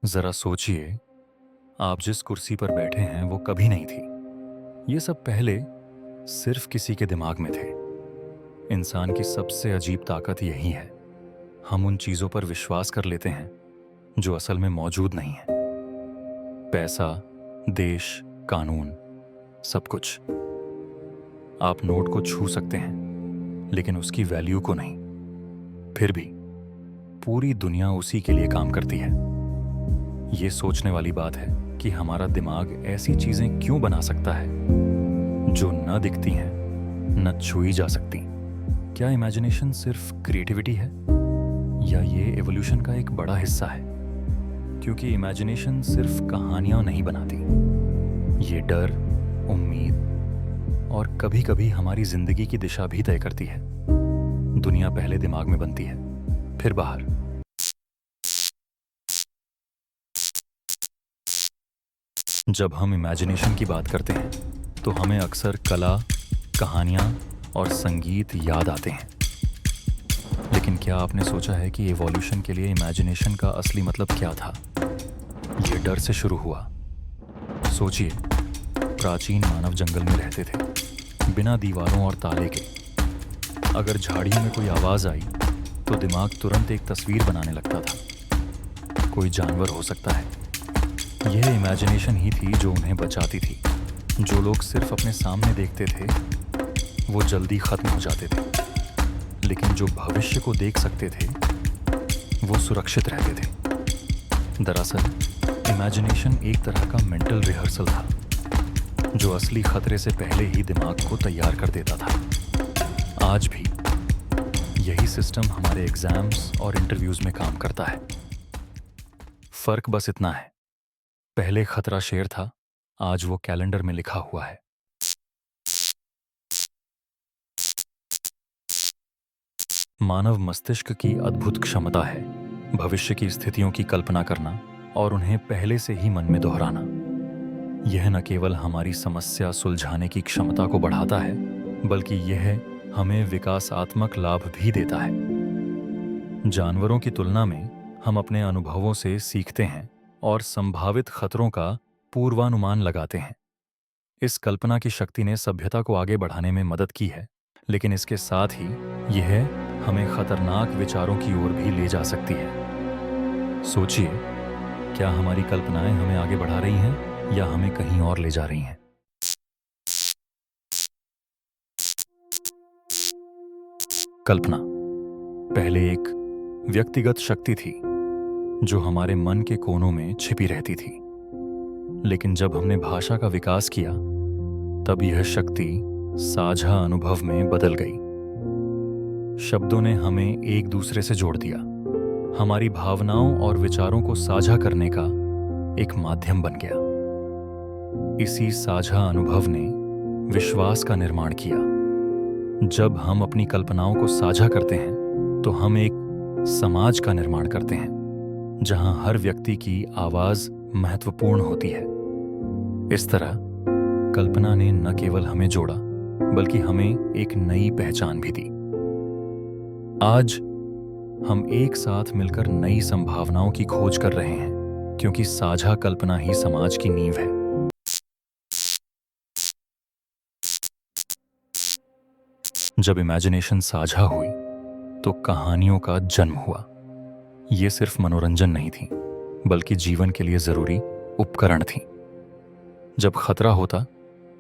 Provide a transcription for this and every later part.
जरा सोचिए, आप जिस कुर्सी पर बैठे हैं वो कभी नहीं थी। ये सब पहले सिर्फ किसी के दिमाग में थे। इंसान की सबसे अजीब ताकत यही है, हम उन चीजों पर विश्वास कर लेते हैं जो असल में मौजूद नहीं है। पैसा, देश, कानून, सब कुछ। आप नोट को छू सकते हैं लेकिन उसकी वैल्यू को नहीं। फिर भी पूरी दुनिया उसी के लिए काम करती है। ये सोचने वाली बात है कि हमारा दिमाग ऐसी चीजें क्यों बना सकता है जो न दिखती हैं, न छुई जा सकती। क्या इमेजिनेशन सिर्फ क्रिएटिविटी है या ये एवोल्यूशन का एक बड़ा हिस्सा है? क्योंकि इमेजिनेशन सिर्फ कहानियां नहीं बनाती, ये डर, उम्मीद और कभी-कभी हमारी जिंदगी की दिशा भी तय करती है। दुनिया पहले दिमाग में बनती है, फिर बाहर। जब हम इमेजिनेशन की बात करते हैं तो हमें अक्सर कला, कहानियां और संगीत याद आते हैं। लेकिन क्या आपने सोचा है कि एवोल्यूशन के लिए इमेजिनेशन का असली मतलब क्या था? यह डर से शुरू हुआ। सोचिए, प्राचीन मानव जंगल में रहते थे, बिना दीवारों और ताले के। अगर झाड़ियों में कोई आवाज आई तो दिमाग तुरंत एक तस्वीर बनाने लगता था। कोई जानवर हो सकता है। यह इमेजिनेशन ही थी जो उन्हें बचाती थी। जो लोग सिर्फ अपने सामने देखते थे वो जल्दी खत्म हो जाते थे, लेकिन जो भविष्य को देख सकते थे वो सुरक्षित रहते थे। दरअसल इमेजिनेशन एक तरह का मेंटल रिहर्सल था जो असली खतरे से पहले ही दिमाग को तैयार कर देता था। आज भी यही सिस्टम हमारे एग्जाम्स और इंटरव्यूज में काम करता है। फर्क बस इतना है, पहले खतरा शेर था, आज वो कैलेंडर में लिखा हुआ है। मानव मस्तिष्क की अद्भुत क्षमता है भविष्य की स्थितियों की कल्पना करना और उन्हें पहले से ही मन में दोहराना। यह न केवल हमारी समस्या सुलझाने की क्षमता को बढ़ाता है, बल्कि यह हमें विकासात्मक लाभ भी देता है। जानवरों की तुलना में हम अपने अनुभवों से सीखते हैं और संभावित खतरों का पूर्वानुमान लगाते हैं। इस कल्पना की शक्ति ने सभ्यता को आगे बढ़ाने में मदद की है, लेकिन इसके साथ ही यह हमें खतरनाक विचारों की ओर भी ले जा सकती है। सोचिए, क्या हमारी कल्पनाएं हमें आगे बढ़ा रही हैं या हमें कहीं और ले जा रही हैं? कल्पना पहले एक व्यक्तिगत शक्ति थी जो हमारे मन के कोनों में छिपी रहती थी। लेकिन जब हमने भाषा का विकास किया, तब यह शक्ति साझा अनुभव में बदल गई। शब्दों ने हमें एक दूसरे से जोड़ दिया, हमारी भावनाओं और विचारों को साझा करने का एक माध्यम बन गया। इसी साझा अनुभव ने विश्वास का निर्माण किया। जब हम अपनी कल्पनाओं को साझा करते हैं तो हम एक समाज का निर्माण करते हैं जहां हर व्यक्ति की आवाज महत्वपूर्ण होती है। इस तरह कल्पना ने न केवल हमें जोड़ा, बल्कि हमें एक नई पहचान भी दी। आज हम एक साथ मिलकर नई संभावनाओं की खोज कर रहे हैं, क्योंकि साझा कल्पना ही समाज की नींव है। जब इमेजिनेशन साझा हुई तो कहानियों का जन्म हुआ। ये सिर्फ मनोरंजन नहीं थी, बल्कि जीवन के लिए जरूरी उपकरण थी। जब खतरा होता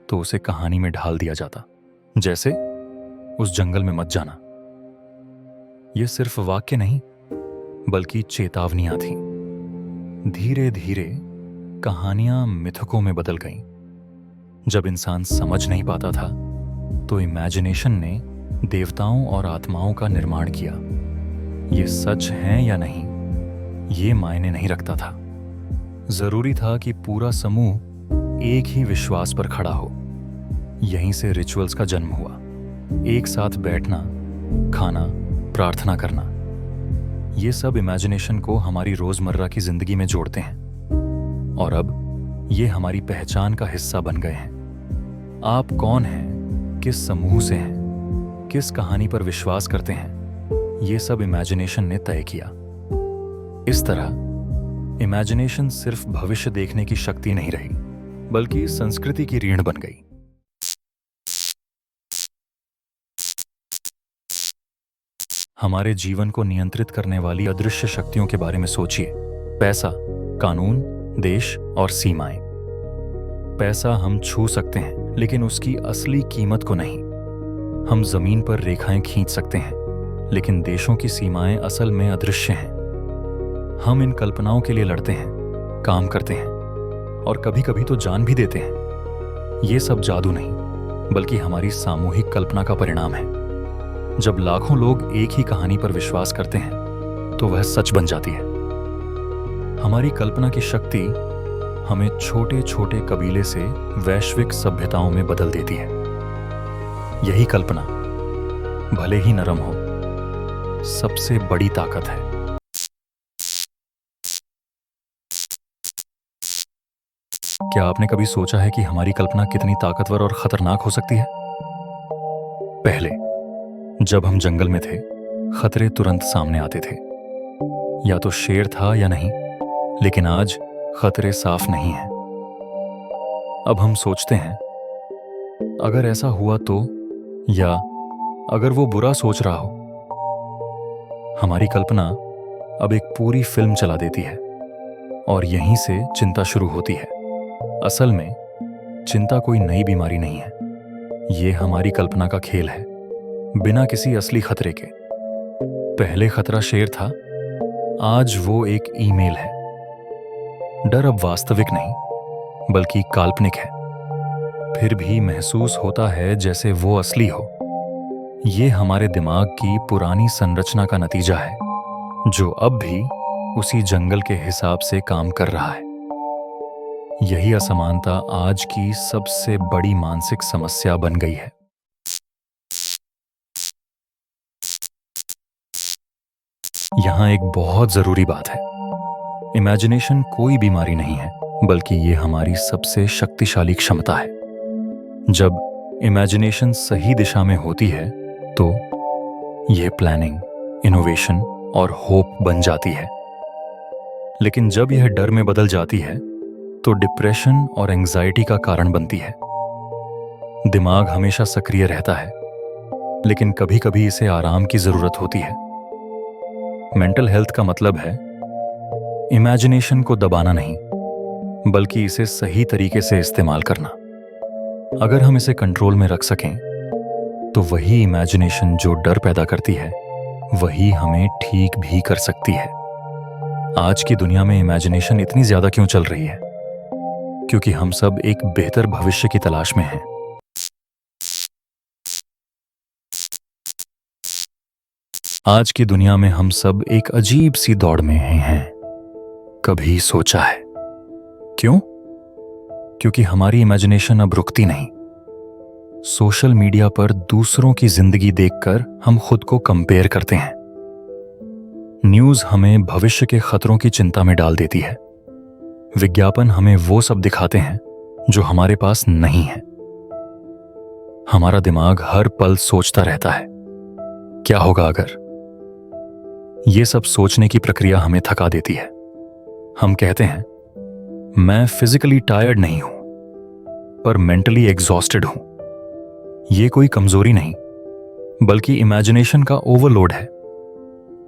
तो उसे कहानी में ढाल दिया जाता, जैसे उस जंगल में मत जाना। यह सिर्फ वाक्य नहीं, बल्कि चेतावनियां थीं। धीरे धीरे कहानियां मिथकों में बदल गईं। जब इंसान समझ नहीं पाता था तो इमेजिनेशन ने देवताओं और आत्माओं का निर्माण किया। ये सच है या नहीं, ये मायने नहीं रखता था। जरूरी था कि पूरा समूह एक ही विश्वास पर खड़ा हो। यहीं से रिचुअल्स का जन्म हुआ। एक साथ बैठना, खाना, प्रार्थना करना, ये सब इमेजिनेशन को हमारी रोजमर्रा की जिंदगी में जोड़ते हैं और अब ये हमारी पहचान का हिस्सा बन गए हैं। आप कौन हैं, किस समूह से हैं, किस कहानी पर विश्वास करते हैं, ये सब इमेजिनेशन ने तय किया। इस तरह इमेजिनेशन सिर्फ भविष्य देखने की शक्ति नहीं रही, बल्कि संस्कृति की रीढ़ बन गई। हमारे जीवन को नियंत्रित करने वाली अदृश्य शक्तियों के बारे में सोचिए। पैसा, कानून, देश और सीमाएं। पैसा हम छू सकते हैं, लेकिन उसकी असली कीमत को नहीं। हम जमीन पर रेखाएं खींच सकते हैं, लेकिन देशों की सीमाएं असल में अदृश्य हैं। हम इन कल्पनाओं के लिए लड़ते हैं, काम करते हैं और कभी-कभी तो जान भी देते हैं। ये सब जादू नहीं, बल्कि हमारी सामूहिक कल्पना का परिणाम है। जब लाखों लोग एक ही कहानी पर विश्वास करते हैं, तो वह सच बन जाती है। हमारी कल्पना की शक्ति हमें छोटे-छोटे कबीले से वैश्विक सभ्यताओं में बदल देती है। यही कल्पना, भले ही नरम हो, सबसे बड़ी ताकत है। क्या आपने कभी सोचा है कि हमारी कल्पना कितनी ताकतवर और खतरनाक हो सकती है? पहले जब हम जंगल में थे, खतरे तुरंत सामने आते थे। या तो शेर था या नहीं, लेकिन आज खतरे साफ नहीं हैं। अब हम सोचते हैं, अगर ऐसा हुआ तो, या अगर वो बुरा सोच रहा हो। हमारी कल्पना अब एक पूरी फिल्म चला देती है और यहीं से चिंता शुरू होती है। असल में चिंता कोई नई बीमारी नहीं है, ये हमारी कल्पना का खेल है, बिना किसी असली खतरे के। पहले खतरा शेर था, आज वो एक ईमेल है। डर अब वास्तविक नहीं, बल्कि काल्पनिक है। फिर भी महसूस होता है जैसे वो असली हो। ये हमारे दिमाग की पुरानी संरचना का नतीजा है, जो अब भी उसी जंगल के हिसाब से काम कर रहा है। यही असमानता आज की सबसे बड़ी मानसिक समस्या बन गई है। यहां एक बहुत जरूरी बात है। इमेजिनेशन कोई बीमारी नहीं है, बल्कि ये हमारी सबसे शक्तिशाली क्षमता है। जब इमेजिनेशन सही दिशा में होती है, तो यह प्लानिंग, इनोवेशन और होप बन जाती है। लेकिन जब यह डर में बदल जाती है, तो डिप्रेशन और एंजाइटी का कारण बनती है। दिमाग हमेशा सक्रिय रहता है, लेकिन कभी-कभी इसे आराम की जरूरत होती है। मेंटल हेल्थ का मतलब है इमेजिनेशन को दबाना नहीं, बल्कि इसे सही तरीके से इस्तेमाल करना। अगर हम इसे कंट्रोल में रख सकें, तो वही इमेजिनेशन जो डर पैदा करती है, वही हमें ठीक भी कर सकती है। आज की दुनिया में इमेजिनेशन इतनी ज्यादा क्यों चल रही है? क्योंकि हम सब एक बेहतर भविष्य की तलाश में हैं। आज की दुनिया में हम सब एक अजीब सी दौड़ में हैं। कभी सोचा है क्यों? क्योंकि हमारी इमेजिनेशन अब रुकती नहीं। सोशल मीडिया पर दूसरों की जिंदगी देखकर हम खुद को कंपेयर करते हैं। न्यूज़ हमें भविष्य के खतरों की चिंता में डाल देती है। विज्ञापन हमें वो सब दिखाते हैं जो हमारे पास नहीं है। हमारा दिमाग हर पल सोचता रहता है, क्या होगा अगर? ये सब सोचने की प्रक्रिया हमें थका देती है। हम कहते हैं, मैं फिजिकली टायर्ड नहीं हूं, पर मेंटली एग्जॉस्टेड हूं। ये कोई कमजोरी नहीं, बल्कि इमेजिनेशन का ओवरलोड है।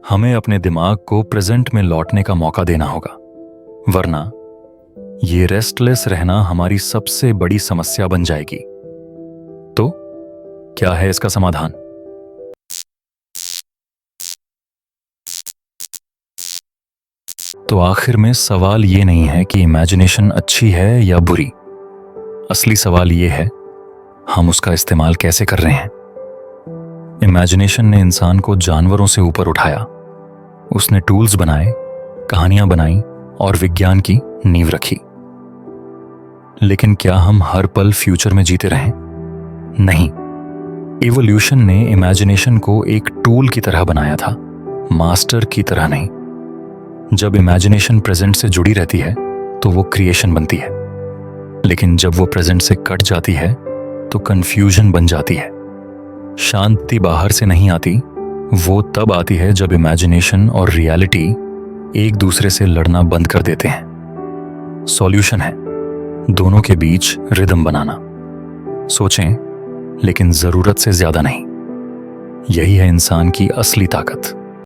हमें अपने दिमाग को प्रेजेंट में लौटने का मौका देना होगा, वरना ये रेस्टलेस रहना हमारी सबसे बड़ी समस्या बन जाएगी। तो क्या है इसका समाधान? तो आखिर में सवाल ये नहीं है कि इमेजिनेशन अच्छी है या बुरी। असली सवाल ये है, हम उसका इस्तेमाल कैसे कर रहे हैं। इमेजिनेशन ने इंसान को जानवरों से ऊपर उठाया। उसने टूल्स बनाए, कहानियां बनाई और विज्ञान की नींव रखी। लेकिन क्या हम हर पल फ्यूचर में जीते रहें? नहीं। इवोल्यूशन ने इमेजिनेशन को एक टूल की तरह बनाया था, मास्टर की तरह नहीं। जब इमेजिनेशन प्रेजेंट से जुड़ी रहती है, तो वो क्रिएशन बनती है। लेकिन जब वो प्रेजेंट से कट जाती है, तो कंफ्यूजन बन जाती है। शांति बाहर से नहीं आती, वो तब आती है जब इमेजिनेशन और रियलिटी एक दूसरे से लड़ना बंद कर देते हैं। सॉल्यूशन है दोनों के बीच रिदम बनाना। सोचें, लेकिन जरूरत से ज्यादा नहीं। यही है इंसान की असली ताकत।